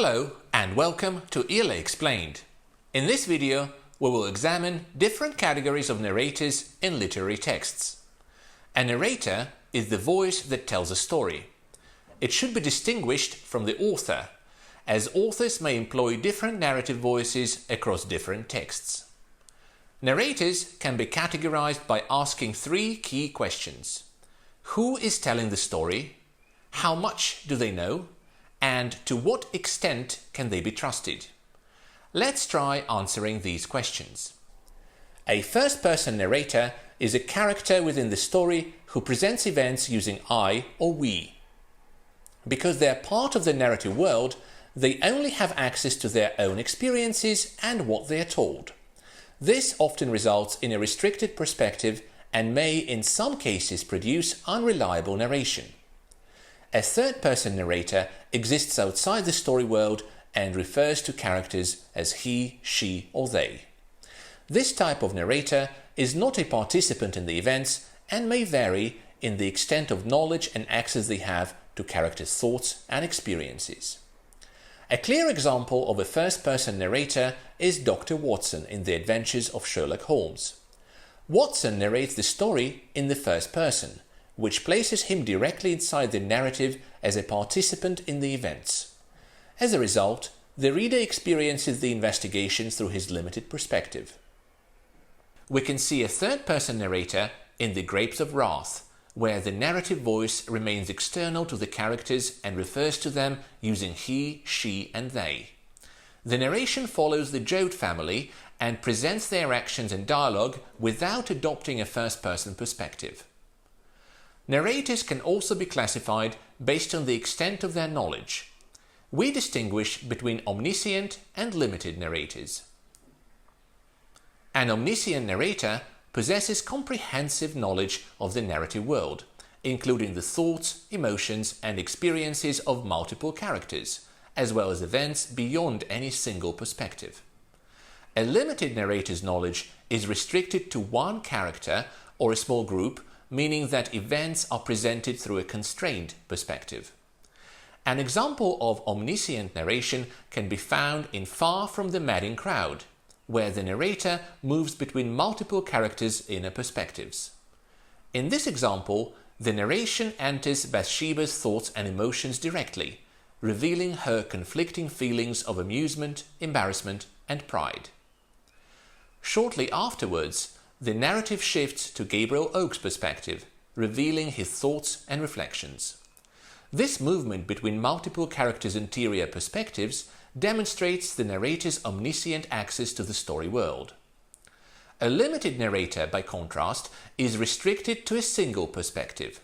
Hello and welcome to ELA Explained. In this video, we will examine different categories of narrators in literary texts. A narrator is the voice that tells a story. It should be distinguished from the author, as authors may employ different narrative voices across different texts. Narrators can be categorized by asking three key questions. Who is telling the story? How much do they know? And to what extent can they be trusted? Let's try answering these questions. A first-person narrator is a character within the story who presents events using I or we. Because they are part of the narrative world, they only have access to their own experiences and what they are told. This often results in a restricted perspective and may in some cases produce unreliable narration. A third-person narrator exists outside the story world and refers to characters as he, she, or they. This type of narrator is not a participant in the events and may vary in the extent of knowledge and access they have to characters' thoughts and experiences. A clear example of a first-person narrator is Dr. Watson in The Adventures of Sherlock Holmes. Watson narrates the story in the first person, which places him directly inside the narrative as a participant in the events. As a result, the reader experiences the investigation through his limited perspective. We can see a third-person narrator in The Grapes of Wrath, where the narrative voice remains external to the characters and refers to them using he, she, and they. The narration follows the Joad family and presents their actions and dialogue without adopting a first-person perspective. Narrators can also be classified based on the extent of their knowledge. We distinguish between omniscient and limited narrators. An omniscient narrator possesses comprehensive knowledge of the narrative world, including the thoughts, emotions, and experiences of multiple characters, as well as events beyond any single perspective. A limited narrator's knowledge is restricted to one character or a small group, meaning that events are presented through a constrained perspective. An example of omniscient narration can be found in Far from the Madding Crowd, where the narrator moves between multiple characters' inner perspectives. In this example, the narration enters Bathsheba's thoughts and emotions directly, revealing her conflicting feelings of amusement, embarrassment, and pride. Shortly afterwards, the narrative shifts to Gabriel Oak's perspective, revealing his thoughts and reflections. This movement between multiple characters' interior perspectives demonstrates the narrator's omniscient access to the story world. A limited narrator, by contrast, is restricted to a single perspective.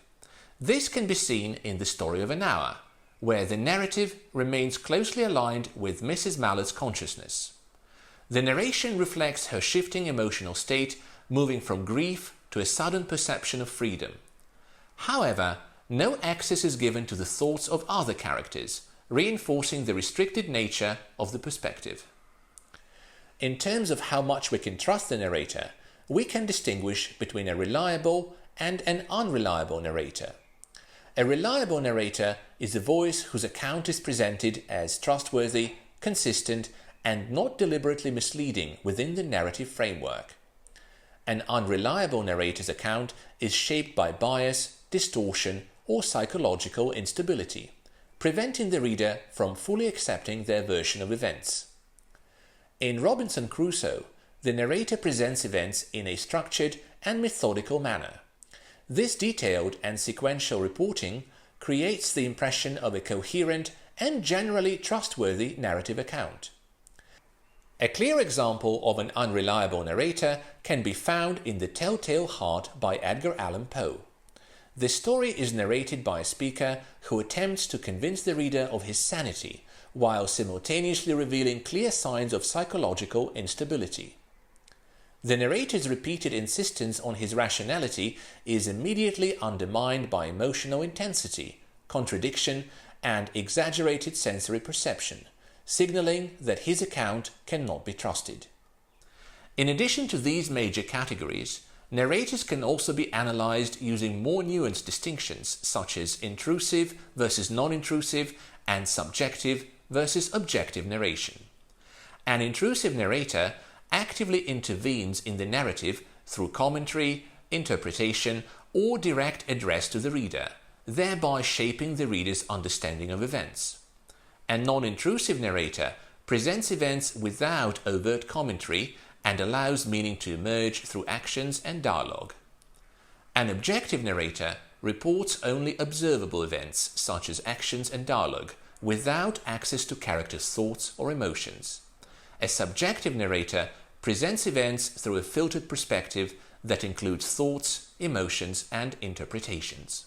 This can be seen in The Story of an Hour, where the narrative remains closely aligned with Mrs. Mallet's consciousness. The narration reflects her shifting emotional state, moving from grief to a sudden perception of freedom. However, no access is given to the thoughts of other characters, reinforcing the restricted nature of the perspective. In terms of how much we can trust the narrator, we can distinguish between a reliable and an unreliable narrator. A reliable narrator is a voice whose account is presented as trustworthy, consistent, and not deliberately misleading within the narrative framework. An unreliable narrator's account is shaped by bias, distortion, or psychological instability, preventing the reader from fully accepting their version of events. In Robinson Crusoe, the narrator presents events in a structured and methodical manner. This detailed and sequential reporting creates the impression of a coherent and generally trustworthy narrative account. A clear example of an unreliable narrator can be found in The Telltale Heart by Edgar Allan Poe. The story is narrated by a speaker who attempts to convince the reader of his sanity, while simultaneously revealing clear signs of psychological instability. The narrator's repeated insistence on his rationality is immediately undermined by emotional intensity, contradiction, and exaggerated sensory perception, signaling that his account cannot be trusted. In addition to these major categories, narrators can also be analyzed using more nuanced distinctions such as intrusive versus non-intrusive and subjective versus objective narration. An intrusive narrator actively intervenes in the narrative through commentary, interpretation, or direct address to the reader, thereby shaping the reader's understanding of events. A non-intrusive narrator presents events without overt commentary and allows meaning to emerge through actions and dialogue. An objective narrator reports only observable events, such as actions and dialogue, without access to characters' thoughts or emotions. A subjective narrator presents events through a filtered perspective that includes thoughts, emotions, and interpretations.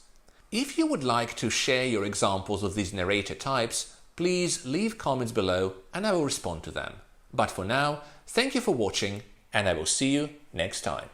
If you would like to share your examples of these narrator types, please leave comments below and I will respond to them. But for now, thank you for watching and I will see you next time.